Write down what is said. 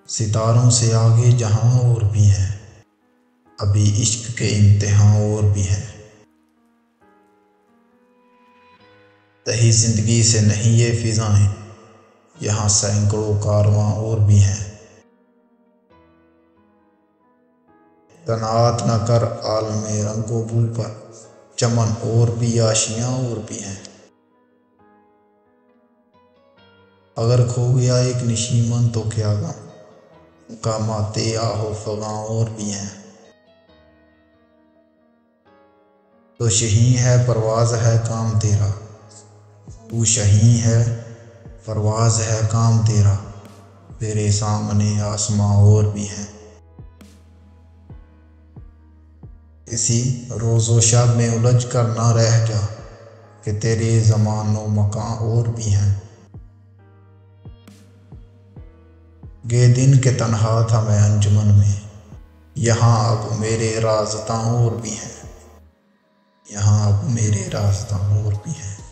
ستاروں سے آگے جہاں اور بھی ہیں، ابھی عشق کے امتحان اور بھی ہیں۔ تہی زندگی سے نہیں یہ فضائیں، یہاں سینکڑوں کارواں اور بھی ہیں۔ قناعت نہ کر عالم رنگ و بو پر، چمن اور بھی آشیاں اور بھی ہیں۔ اگر کھو گیا ایک نشیمن تو کیا غم، مقامات آہ و فغاں اور بھی ہیں۔ تو شہیں ہے پرواز ہے کام تیرا، تو شہیں ہے پرواز ہے کام تیرا، تیرے سامنے آسماں اور بھی ہیں۔ اسی روز و شب میں الجھ کر نہ رہ جا، کہ تیرے زمان و مکان اور بھی ہیں۔ گے دن کے تنہا تھا میں انجمن میں، یہاں اب میرے رازداں اور بھی ہیں، یہاں اب میرے رازداں اور بھی ہیں۔